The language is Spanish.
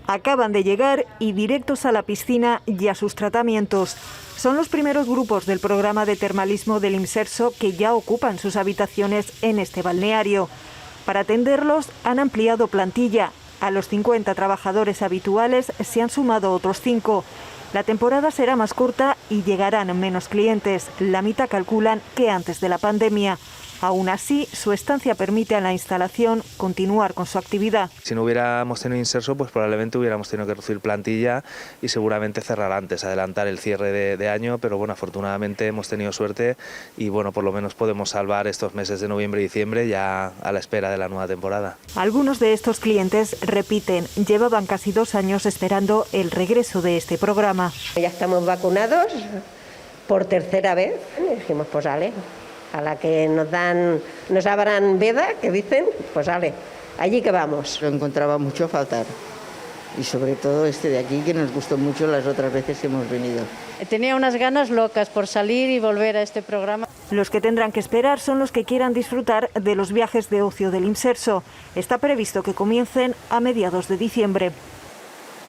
Acaban de llegar y directos a la piscina y a sus tratamientos. Son los primeros grupos del programa de termalismo del Imserso que ya ocupan sus habitaciones en este balneario. Para atenderlos han ampliado plantilla. A los 50 trabajadores habituales se han sumado otros 5. La temporada será más corta y llegarán menos clientes. La mitad calculan que antes de la pandemia. Aún así, su estancia permite a la instalación continuar con su actividad. Si no hubiéramos tenido Imserso, pues probablemente hubiéramos tenido que reducir plantilla y seguramente cerrar antes, adelantar el cierre de año, pero bueno, afortunadamente hemos tenido suerte y bueno, por lo menos podemos salvar estos meses de noviembre y diciembre ya a la espera de la nueva temporada. Algunos de estos clientes repiten, llevaban casi 2 años esperando el regreso de este programa. Ya estamos vacunados por tercera vez, dijimos pues vale. A la que nos abran veda, que dicen, pues vale, allí que vamos. Lo encontraba mucho a faltar y sobre todo este de aquí que nos gustó mucho las otras veces que hemos venido. Tenía unas ganas locas por salir y volver a este programa. Los que tendrán que esperar son los que quieran disfrutar de los viajes de ocio del Imserso. Está previsto que comiencen a mediados de diciembre.